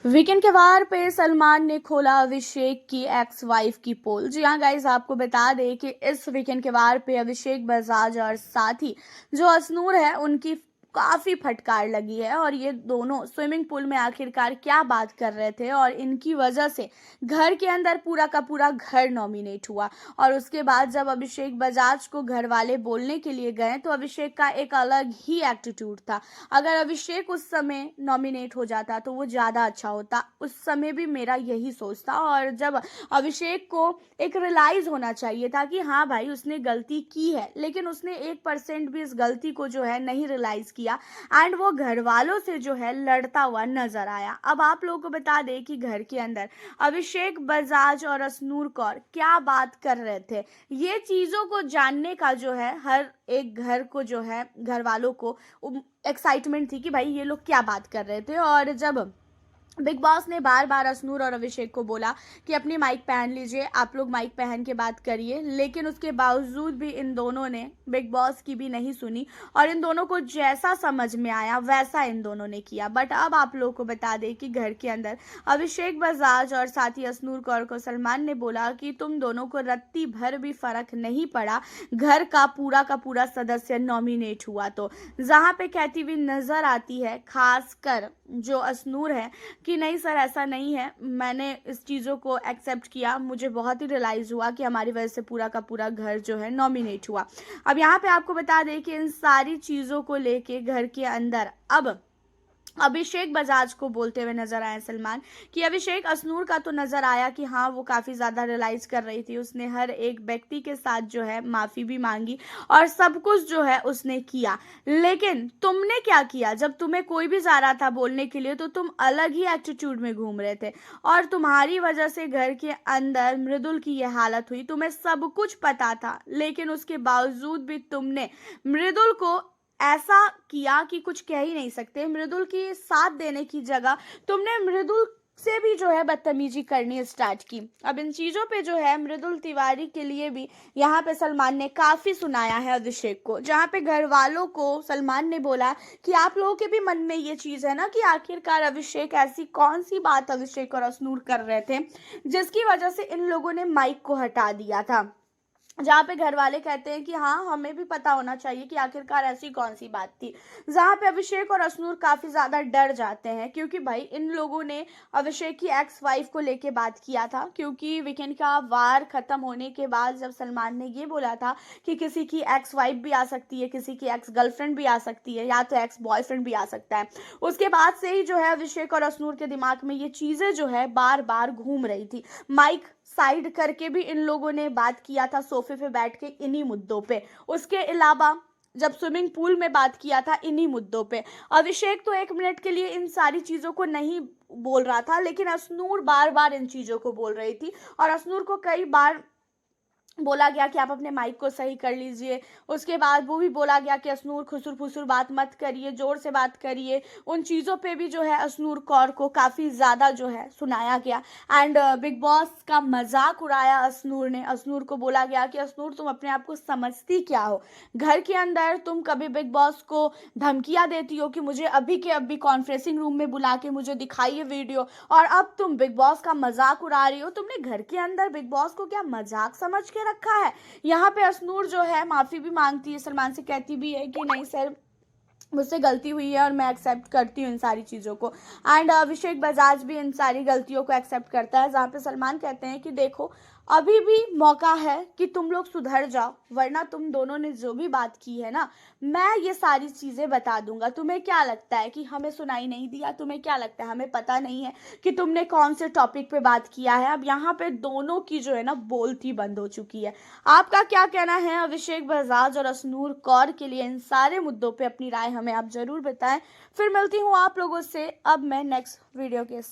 Weekend के वार पे सलमान ने खोला अभिषेक की एक्स वाइफ की पोल। जी हाँ गाइस, आपको बता दें कि इस वीकेंड के वार पे अभिषेक बजाज और साथ ही जो असनूर है उनकी काफी फटकार लगी है। और ये दोनों स्विमिंग पूल में आखिरकार क्या बात कर रहे थे और इनकी वजह से घर के अंदर पूरा का पूरा घर नॉमिनेट हुआ। और उसके बाद जब अभिषेक बजाज को घर वाले बोलने के लिए गए तो अभिषेक का एक अलग ही एटीट्यूड था। अगर अभिषेक उस समय नॉमिनेट हो जाता तो वो ज़्यादा अच्छा होता। उस समय भी मेरा यही सोच था। और जब अभिषेक को एक रियलाइज़ होना चाहिए था कि हाँ भाई उसने गलती की है, लेकिन उसने 1% भी इस गलती को जो है नहीं रियलाइज़ किया एंड वो घर वालों से जो है लड़ता हुआ नजर आया। अब आप लोगों को बता दें कि घर के अंदर अभिषेक बजाज और असनूर कौर क्या बात कर रहे थे, ये चीज़ों को जानने का जो है हर एक घर को जो है घर वालों को एक्साइटमेंट थी कि भाई ये लोग क्या बात कर रहे थे। और जब बिग बॉस ने बार बार असनूर और अभिषेक को बोला कि अपनी माइक पहन लीजिए, आप लोग माइक पहन के बात करिए, लेकिन उसके बावजूद भी इन दोनों ने बिग बॉस की भी नहीं सुनी और इन दोनों को जैसा समझ में आया वैसा इन दोनों ने किया। बट अब आप लोगों को बता दें कि घर के अंदर अभिषेक बजाज और साथी असनूर कौर को सलमान ने बोला कि तुम दोनों को रत्ती भर भी फर्क नहीं पड़ा, घर का पूरा सदस्य नॉमिनेट हुआ। तो जहाँ पे कहती हुई नजर आती है खासकर जो असनूर है कि नहीं सर ऐसा नहीं है, मैंने इस चीज़ों को एक्सेप्ट किया, मुझे बहुत ही रियलाइज़ हुआ कि हमारी वजह से पूरा का पूरा घर जो है नॉमिनेट हुआ। अब यहाँ पे आपको बता दें कि इन सारी चीज़ों को लेके घर के अंदर अब अभिषेक बजाज को बोलते हुए नजर आए सलमान कि अभिषेक असनूर का तो नजर आया कि हाँ वो काफी ज्यादा रियलाइज कर रही थी, उसने हर एक व्यक्ति के साथ जो है माफी भी मांगी और सब कुछ जो है उसने किया, लेकिन तुमने क्या किया? जब तुम्हें कोई भी जा रहा था बोलने के लिए तो तुम अलग ही एटीट्यूड में घूम रहे थे और तुम्हारी वजह से घर के अंदर मृदुल की यह हालत हुई। तुम्हें सब कुछ पता था लेकिन उसके बावजूद भी तुमने मृदुल को ऐसा किया कि कुछ कह ही नहीं सकते। मृदुल की साथ देने की जगह तुमने मृदुल से भी जो है बदतमीजी करनी स्टार्ट की। अब इन चीज़ों पे जो है मृदुल तिवारी के लिए भी यहाँ पे सलमान ने काफ़ी सुनाया है अभिषेक को, जहाँ पे घर वालों को सलमान ने बोला कि आप लोगों के भी मन में ये चीज़ है ना कि आखिरकार अभिषेक ऐसी कौन सी बात अभिषेक और असनूर कर रहे थे जिसकी वजह से इन लोगों ने माइक को हटा दिया था। जहाँ पे घर वाले कहते हैं कि हाँ हमें भी पता होना चाहिए कि आखिरकार ऐसी कौन सी बात थी। जहाँ पे अभिषेक और असनूर काफ़ी ज़्यादा डर जाते हैं क्योंकि भाई इन लोगों ने अभिषेक की एक्स वाइफ को लेके बात किया था, क्योंकि वीकेंड का वार ख़त्म होने के बाद जब सलमान ने ये बोला था कि किसी की एक्स वाइफ भी आ सकती है, किसी की एक्स गर्लफ्रेंड भी आ सकती है, या तो एक्स बॉयफ्रेंड भी आ सकता है, उसके बाद से ही जो है अभिषेक और असनूर के दिमाग में ये चीज़ें जो है बार बार घूम रही थी। माइक साइड करके भी इन लोगों ने बात किया था सोफे पे बैठ के इन्हीं मुद्दों पे। उसके अलावा जब स्विमिंग पूल में बात किया था इन्हीं मुद्दों पे। अभिषेक तो 1 मिनट के लिए इन सारी चीज़ों को नहीं बोल रहा था, लेकिन असनूर बार बार इन चीज़ों को बोल रही थी और असनूर को कई बार बोला गया कि आप अपने माइक को सही कर लीजिए। उसके बाद वो भी बोला गया कि असनूर खुसुर फुसुर बात मत करिए, ज़ोर से बात करिए। उन चीज़ों पे भी जो है असनूर कौर को काफ़ी ज़्यादा जो है सुनाया गया एंड बिग बॉस का मजाक उड़ाया असनूर ने। असनूर को बोला गया कि असनूर तुम अपने आप को समझती क्या हो? घर के अंदर तुम कभी बिग बॉस को धमकियाँ देती हो कि मुझे अभी के अभी कॉन्फ्रेंसिंग रूम में बुला के मुझे दिखाइए वीडियो, और अब तुम बिग बॉस का मजाक उड़ा रही हो। तुमने घर के अंदर बिग बॉस को क्या मजाक समझ के रखा है? यहाँ पे असनूर जो है माफी भी मांगती है, सलमान से कहती भी है कि नहीं सर मुझसे गलती हुई है और मैं एक्सेप्ट करती हूँ इन सारी चीज़ों को। एंड अभिषेक बजाज भी इन सारी गलतियों को एक्सेप्ट करता है, जहाँ पे सलमान कहते हैं कि देखो अभी भी मौका है कि तुम लोग सुधर जाओ, वरना तुम दोनों ने जो भी बात की है ना मैं ये सारी चीज़ें बता दूंगा। तुम्हें क्या लगता है कि हमें सुनाई नहीं दिया? तुम्हें क्या लगता है हमें पता नहीं है कि तुमने कौन से टॉपिक पे बात किया है? अब यहाँ पे दोनों की जो है ना बोलती बंद हो चुकी है। आपका क्या कहना है अभिषेक बजाज और असनूर कौर के लिए? इन सारे मुद्दों पे अपनी राय हमें आप जरूर बताएं। फिर मिलती हूँ आप लोगों से अब मैं नेक्स्ट वीडियो के